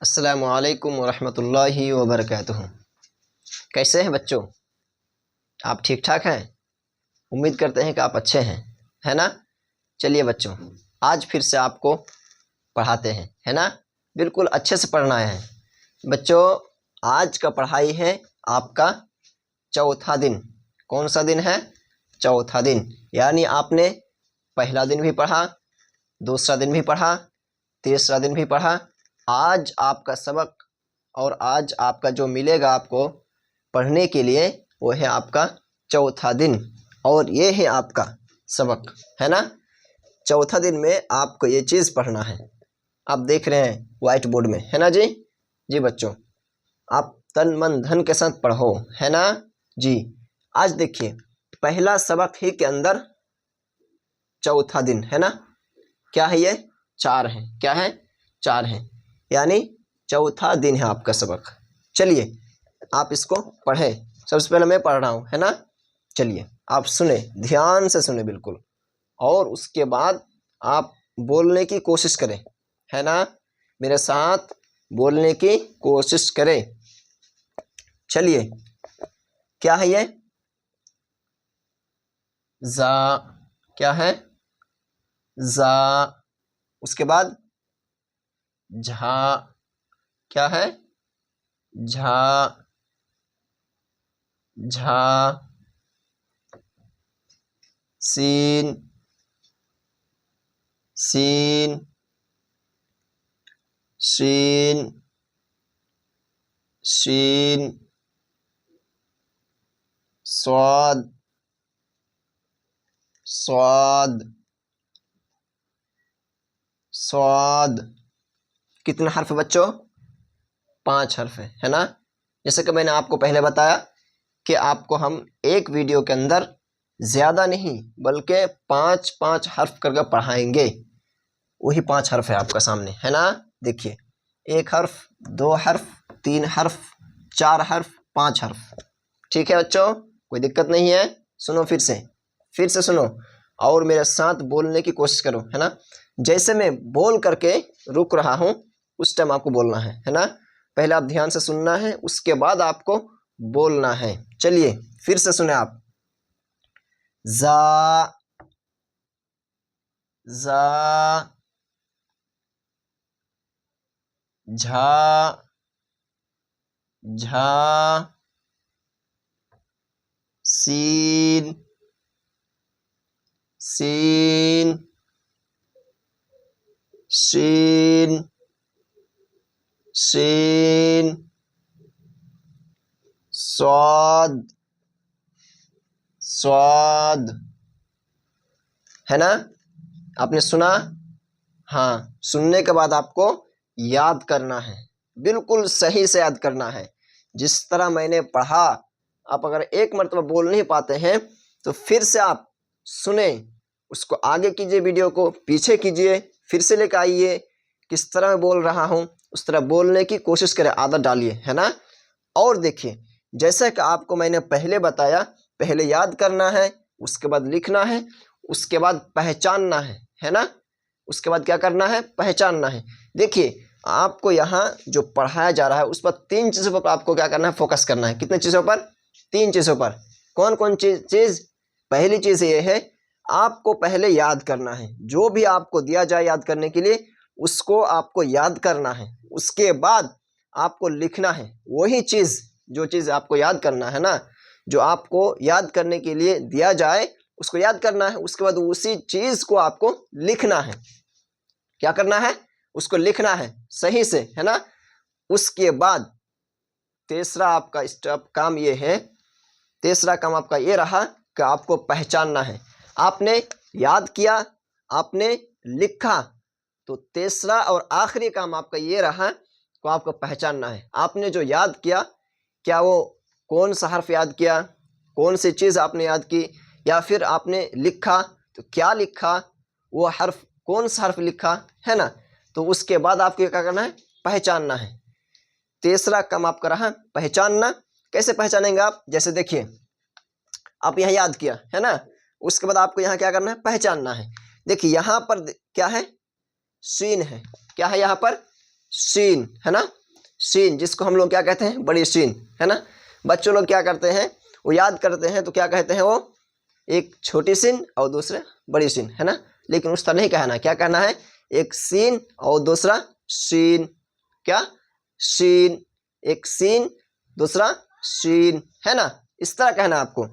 अस्सलामु अलैकुम वरहमतुल्लाहि वबरकातुहू। कैसे हैं बच्चों? आप ठीक ठाक हैं? उम्मीद करते हैं कि आप अच्छे हैं, है ना? चलिए बच्चों, आज फिर से आपको पढ़ाते हैं, है ना? बिल्कुल अच्छे से पढ़ना है बच्चों। आज का पढ़ाई है आपका चौथा दिन। कौन सा दिन है? चौथा दिन। यानी आपने पहला दिन भी पढ़ा, दूसरा दिन भी पढ़ा, तीसरा दिन भी पढ़ा। आज आपका सबक और आज आपका जो मिलेगा आपको पढ़ने के लिए वो है आपका चौथा दिन, और ये है आपका सबक, है ना? चौथा दिन में आपको ये चीज़ पढ़ना है। आप देख रहे हैं वाइट बोर्ड में, है ना जी? जी बच्चों, आप तन मन धन के साथ पढ़ो, है ना जी? आज देखिए, पहला सबक ही के अंदर चौथा दिन, है ना? क्या है ये? 4 है। क्या है? 4 है, यानी चौथा दिन है आपका सबक। चलिए आप इसको पढ़ें। सबसे पहले मैं पढ़ रहा हूँ, है ना? चलिए आप सुने, ध्यान से सुने बिल्कुल, और उसके बाद आप बोलने की कोशिश करें, है ना? मेरे साथ बोलने की कोशिश करें। चलिए, क्या है ये? जा। क्या है? जा। उसके बाद झा। क्या है? झा। झा। सीन। सीन। शीन। शीन। स्वाद। स्वाद। स्वाद। कितने हर्फ बच्चों? 5 हर्फ है ना? जैसे कि मैंने आपको पहले बताया कि आपको हम एक वीडियो के अंदर ज़्यादा नहीं बल्कि 5-5 हर्फ करके पढ़ाएंगे। वही 5 हर्फ है आपका सामने, है ना? देखिए, 1 हर्फ, 2 हर्फ, 3 हर्फ, 4 हर्फ, 5 हर्फ। ठीक है बच्चों, कोई दिक्कत नहीं है। सुनो, फिर से सुनो और मेरे साथ बोलने की कोशिश करो, है ना? जैसे मैं बोल करके रुक रहा हूँ उस टाइम आपको बोलना है ना? पहले आप ध्यान से सुनना है, उसके बाद आपको बोलना है। चलिए फिर से सुने आप। जा। जा। झा। झा। सीन। सीन। शीन। शीन। स्वाद। स्वाद। है ना? आपने सुना? हाँ, सुनने के बाद आपको याद करना है, बिल्कुल सही से याद करना है। जिस तरह मैंने पढ़ा, आप अगर एक मरतबा बोल नहीं पाते हैं तो फिर से आप सुने, उसको आगे कीजिए, वीडियो को पीछे कीजिए, फिर से लेकर आइए। किस तरह मैं बोल रहा हूँ उस तरह बोलने की कोशिश करें, आदत डालिए, है ना? और देखिए, जैसा कि आपको मैंने पहले बताया, पहले याद करना है, उसके बाद लिखना है, उसके बाद पहचानना है ना? उसके बाद क्या करना है? पहचानना है। देखिए, आपको यहाँ जो पढ़ाया जा रहा है उस पर 3 चीज़ों पर आपको क्या करना है? फोकस करना है। कितने चीज़ों पर? 3 चीज़ों पर। कौन कौन चीज़? पहली चीज़ ये है, आपको पहले याद करना है। जो भी आपको दिया जाए याद करने के लिए, उसको आपको याद करना है। उसके बाद आपको लिखना है वही चीज़, जो चीज़ आपको याद करना है ना, जो आपको याद करने के लिए दिया जाए उसको याद करना है। उसके बाद उसी चीज़ को आपको लिखना है। क्या करना है? उसको लिखना है सही से, है ना? उसके बाद तीसरा आपका स्टेप काम ये है, तीसरा काम आपका ये रहा कि आपको पहचानना है। आपने याद किया, आपने लिखा, तो तीसरा और आखिरी काम आपका ये रहा कि आपको पहचानना है। आपने जो याद किया, क्या वो कौन सा हर्फ याद किया, कौन सी चीज़ आपने याद की, या फिर आपने लिखा तो क्या लिखा, वो हर्फ कौन सा हर्फ लिखा, है ना? तो उसके बाद आपको क्या करना है? पहचानना है। तीसरा काम आपका रहा पहचानना। कैसे पहचानेंगे आप? जैसे देखिए, आप यहाँ याद किया, है ना? उसके बाद आपको यहाँ क्या करना है? पहचानना है। देखिए यहाँ पर क्या है? शीन है। क्या है यहाँ पर? शीन, है ना, शीन, जिसको हम लोग क्या कहते हैं, बड़ी शीन, है ना। बच्चों लोग क्या करते हैं, वो याद करते हैं तो क्या कहते हैं, वो एक छोटी शीन और दूसरे बड़ी शीन, है ना। लेकिन उस तरह नहीं कहना, क्या कहना है, एक सीन और दूसरा शीन, क्या, शीन, एक सीन दूसरा शीन, है ना, इस तरह कहना आपको।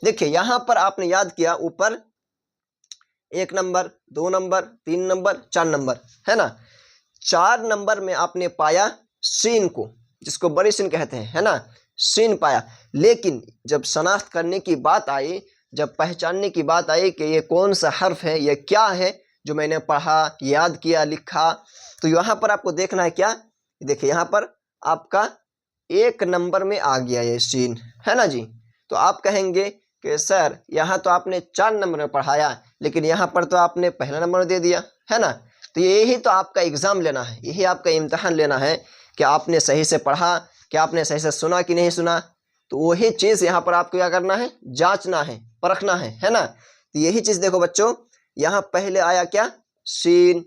देखिए यहाँ पर आपने याद किया, ऊपर 1 नंबर, 2 नंबर, 3 नंबर, 4 नंबर, है ना। 4 नंबर में आपने पाया शीन को, जिसको बड़ी शीन कहते हैं, है ना, शीन पाया। लेकिन जब शनाख्त करने की बात आई, जब पहचानने की बात आई कि ये कौन सा हर्फ है, ये क्या है जो मैंने पढ़ा, याद किया, लिखा, तो यहाँ पर आपको देखना है क्या, देखिए यहाँ पर आपका 1 नंबर में आ गया ये शीन, है ना जी। तो आप कहेंगे कि सर यहाँ तो आपने 4 नंबर में पढ़ाया, लेकिन यहाँ पर तो आपने पहला नंबर दे दिया, है ना। तो यही तो आपका एग्ज़ाम लेना है, यही आपका इम्तहान लेना है कि आपने सही से पढ़ा, कि आपने सही से सुना कि नहीं सुना। तो वही चीज़ यहाँ पर आपको क्या करना है, जांचना है, परखना है ना। तो यही चीज़ देखो बच्चों, यहाँ पहले आया क्या, शीन।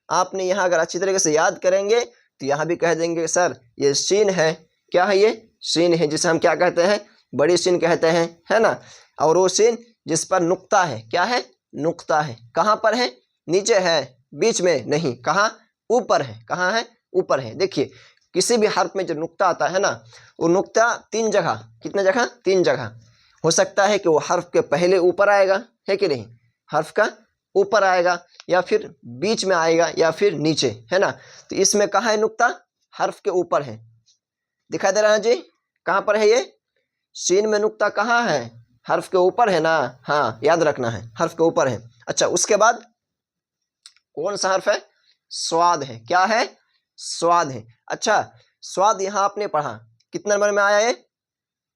आपने यहाँ अगर अच्छी तरीके से याद करेंगे तो यहाँ भी कह देंगे सर ये शीन है, क्या है, ये शीन है, जिसे हम क्या कहते हैं, बड़ी शीन कहते हैं, है ना। और वो शीन जिस पर नुक्ता है, क्या है, नुक्ता है, कहाँ पर है, नीचे है, बीच में नहीं, कहाँ, ऊपर है, कहाँ है, ऊपर है। देखिए किसी भी हर्फ में जो नुक्ता आता है ना, वो नुक्ता 3 जगह, कितने जगह, 3 जगह हो सकता है कि वो हर्फ के पहले ऊपर आएगा, है कि नहीं, हर्फ का ऊपर आएगा, या फिर बीच में आएगा, या फिर नीचे, है ना। तो इसमें कहाँ है नुक्ता, हर्फ के ऊपर है, दिखाई दे रहा है जी, कहाँ पर है ये, शीन में नुक्ता कहाँ है, हर्फ के ऊपर है ना, हाँ याद रखना है, हर्फ के ऊपर है। अच्छा उसके बाद कौन सा हर्फ है, स्वाद है, क्या है, स्वाद है। अच्छा स्वाद यहाँ आपने पढ़ा, कितने नंबर में आया ये,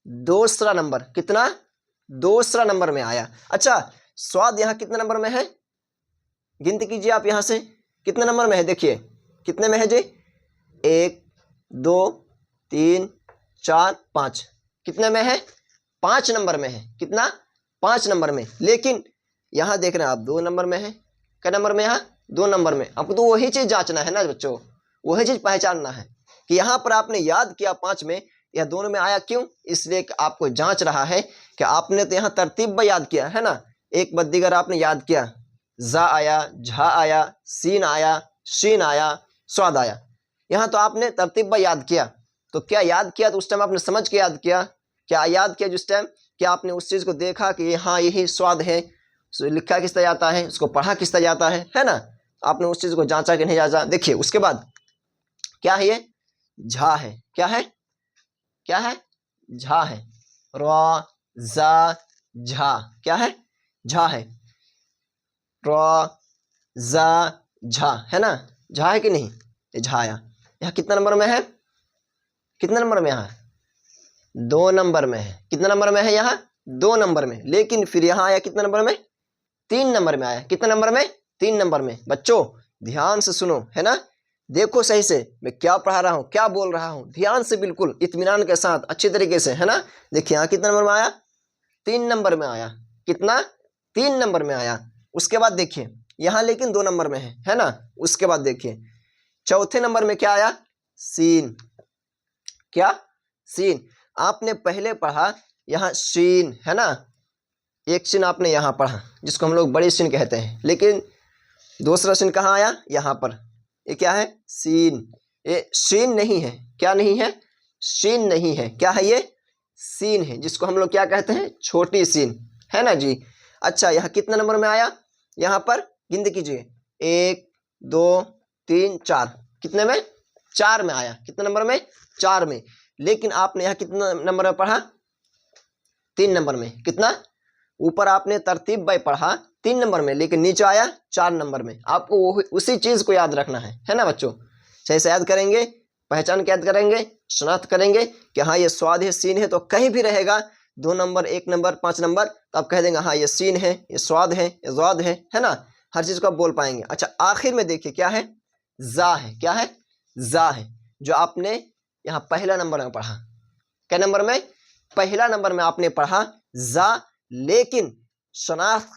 दूसरा नंबर, कितना, दूसरा नंबर में आया। अच्छा स्वाद यहाँ कितने नंबर में है, गिनती कीजिए आप यहाँ से, कितने नंबर में है, देखिए कितने में है जी, 1 2 3 4 5, कितने में है, 5 नंबर में है, कितना, 5 नंबर में। लेकिन यहाँ देख रहे हैं आप 2 नंबर में है, क्या नंबर में, यहाँ 2 नंबर में। आपको तो वही चीज़ जांचना है ना बच्चों, वही चीज़ पहचानना है कि यहाँ पर आपने याद किया 5 में, यह दोनों में आया क्यों, इसलिए कि आपको जांच रहा है कि आपने तो यहाँ तरतीब में याद किया है ना, एक बद्दीगर आपने याद किया, जा आया, झा आया, सीन आया, शीन आया, स्वाद आया, यहाँ तो आपने तरतीब में याद किया। तो क्या याद किया, तो उस टाइम आपने समझ के याद किया, क्या याद किया जिस टाइम, क्या आपने उस चीज़ को देखा कि हाँ यही स्वाद है, लिखा किस तरह जाता है, उसको पढ़ा किस तरह जाता है ना, आपने उस चीज़ को जांचा कि नहीं जांचा। देखिए उसके बाद क्या है, ये झा है, क्या है, क्या है, झा है, र जा झा, क्या है, झा है, र जा झा, है ना, झा है कि नहीं, ये झा आया। यहाँ कितना नंबर में है, कितने नंबर में, यहाँ 2 नंबर में है, कितने नंबर में है, यहाँ 2 नंबर में। लेकिन फिर यहाँ आया कितने नंबर में, 3 नंबर में आया, कितने नंबर में, 3 नंबर में। बच्चों ध्यान से सुनो, है ना, देखो सही से मैं क्या पढ़ा रहा हूँ, क्या बोल रहा हूँ, ध्यान से बिल्कुल इत्मीनान के साथ अच्छी तरीके से, है ना। देखिए यहाँ कितने नंबर में आया, 3 नंबर में आया, कितना, 3 नंबर में आया। उसके बाद देखिए यहाँ लेकिन 2 नंबर में है ना। उसके बाद देखिए चौथे नंबर में क्या आया, सीन, क्या, सीन। आपने पहले पढ़ा यहाँ शीन, है ना, एक शीन आपने यहाँ पढ़ा जिसको हम लोग बड़ी शीन कहते हैं, लेकिन दूसरा शीन कहाँ आया, यहाँ पर, ये क्या है, सीन, ये शीन नहीं है, क्या नहीं है, शीन नहीं है, क्या है, ये सीन है, जिसको हम लोग क्या कहते हैं, छोटी सीन, है ना जी। अच्छा यहाँ कितने नंबर में आया, यहाँ पर गिनती कीजिए, 1 2 3 4, कितने में, 4 में आया, कितने नंबर में, 4 में। लेकिन आपने यहाँ कितने नंबर में पढ़ा, 3 नंबर में, कितना, ऊपर आपने तरतीब बाई पढ़ा 3 नंबर में, लेकिन नीचे आया 4 नंबर में। आपको वो उसी चीज़ को याद रखना है ना बच्चों। सही से याद करेंगे, पहचान के याद करेंगे, शनाख्त करेंगे कि हाँ ये स्वाद है, सीन है, तो कहीं भी रहेगा 2 नंबर, 1 नंबर, 5 नंबर, तो आप कह देंगे हाँ ये सीन है, ये स्वाद है, ये ज़्वाद है ना, हर चीज़ को आप बोल पाएंगे। अच्छा आखिर में देखिए क्या है, जा है, क्या है, जा है, जो आपने यहाँ पहला नंबर में पढ़ा, क्या नंबर में, पहला नंबर में आपने पढ़ा जा। लेकिन शनाख्त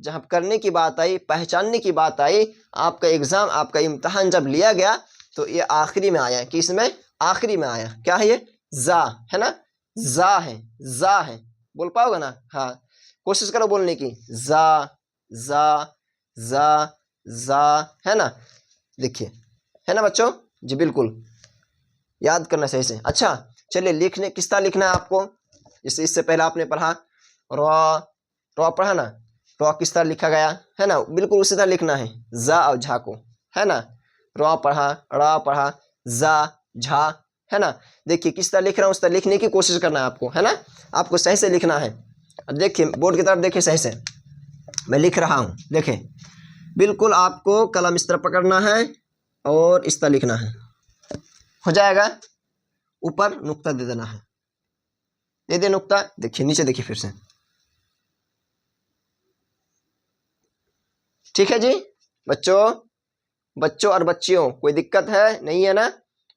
जब करने की बात आई, पहचानने की बात आई, आपका एग्ज़ाम, आपका इम्तहान जब लिया गया, तो ये आखिरी में आया है, कि इसमें आखिरी में आया, क्या है ये, जा है ना, जा है, जा है, बोल पाओगे ना, हाँ कोशिश करो बोलने की, जा जा जा जा, है ना, देखिए, है ना बच्चों जी, बिल्कुल याद करना सही से। अच्छा चलिए लिखने, किस तरह लिखना है आपको, जैसे इससे पहले आपने पढ़ा रॉ पढ़ा ना, रॉ किस तरह लिखा गया है ना, बिल्कुल उसी तरह लिखना है, जा और झा को, है ना, रॉ पढ़ा, रा पढ़ा, जा झा, है ना, देखिए किस तरह लिख रहा हूँ उस तरह लिखने की कोशिश करना है आपको, है ना, आपको सही से लिखना है। अब देखिए बोर्ड की तरफ देखिए, सही से मैं लिख रहा हूँ, देखें बिल्कुल आपको कलम इस तरह पकड़ना है और इस तरह लिखना है, हो जाएगा, ऊपर नुक्ता दे देना है, दे दे नुक्ता, देखिए नीचे देखिए फिर से, ठीक है जी बच्चों और बच्चियों, कोई दिक्कत है, नहीं है ना,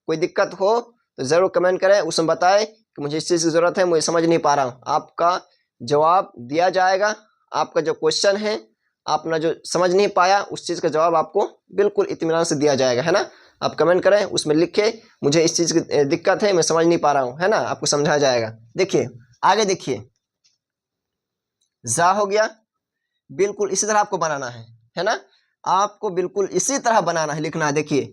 कोई दिक्कत हो तो ज़रूर कमेंट करें, उसमें बताएं कि मुझे इस चीज़ की ज़रूरत है, मुझे समझ नहीं पा रहा हूँ, आपका जवाब दिया जाएगा, आपका जो क्वेश्चन है, आपने जो समझ नहीं पाया उस चीज़ का जवाब आपको बिल्कुल इत्मीनान से दिया जाएगा, है ना, आप कमेंट करें, उसमें लिखे मुझे इस चीज़ की दिक्कत है, मैं समझ नहीं पा रहा हूँ, है ना, आपको समझाया जाएगा। देखिए आगे देखिए, जा हो गया, बिल्कुल इसी तरह आपको बनाना है ना, आपको बिल्कुल इसी तरह बनाना है, लिखना है, देखिए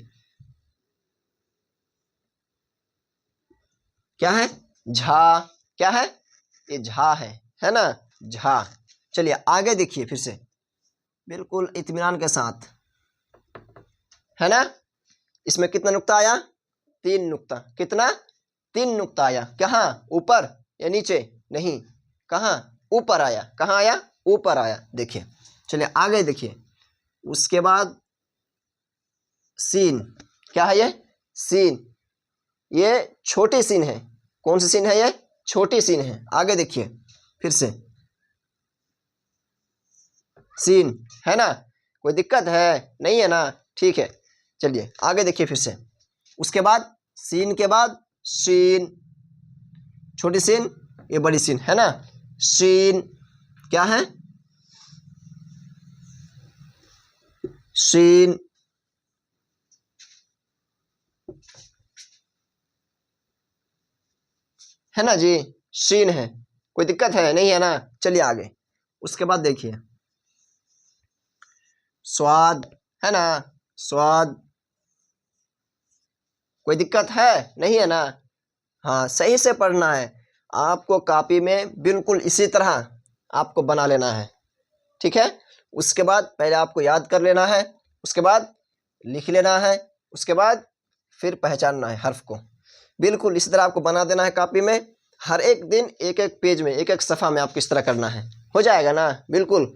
क्या है, झा, क्या है, ये झा है ना, झा। चलिए आगे देखिए फिर से, बिल्कुल इत्मीनान के साथ, है ना, इसमें कितना नुक्ता आया, 3 नुक्ता, कितना, 3 नुक्ता आया, कहाँ, ऊपर या नीचे, नहीं, कहाँ, ऊपर आया, कहाँ आया, ऊपर आया, देखिए। चलिए आगे देखिए, उसके बाद सीन, क्या है ये, सीन, ये छोटी सीन है, कौन सी सीन है ये, छोटी सीन है, आगे देखिए फिर से, सीन, है ना, कोई दिक्कत है, नहीं है ना, ठीक है, चलिए आगे देखिए फिर से, उसके बाद सीन के बाद सीन, छोटी सीन, ये बड़ी सीन, है ना, सीन, क्या है, सीन, है ना जी, सीन है, कोई दिक्कत है, नहीं है ना, चलिए आगे, उसके बाद देखिए स्वाद, है ना, स्वाद, कोई दिक्कत है, नहीं है ना, हाँ सही से पढ़ना है आपको, कॉपी में बिल्कुल इसी तरह आपको बना लेना है, ठीक है, उसके बाद पहले आपको याद कर लेना है, उसके बाद लिख लेना है, उसके बाद फिर पहचानना है हर्फ को, बिल्कुल इसी तरह आपको बना देना है कॉपी में, हर एक दिन एक एक पेज में, एक एक सफ़ा में आपको इस तरह करना है, हो जाएगा ना, बिल्कुल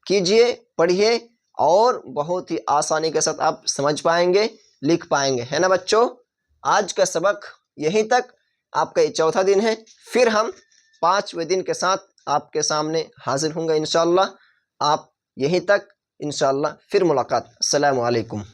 कीजिए, पढ़िए, और बहुत ही आसानी के साथ आप समझ पाएंगे, लिख पाएंगे, है ना बच्चों। आज का सबक यहीं तक, आपका ये चौथा दिन है, फिर हम 5वें दिन के साथ आपके सामने हाजिर होंगे इंशाअल्लाह। आप यहीं तक, इंशाअल्लाह फिर मुलाकात। अस्सलामु अलैकुम।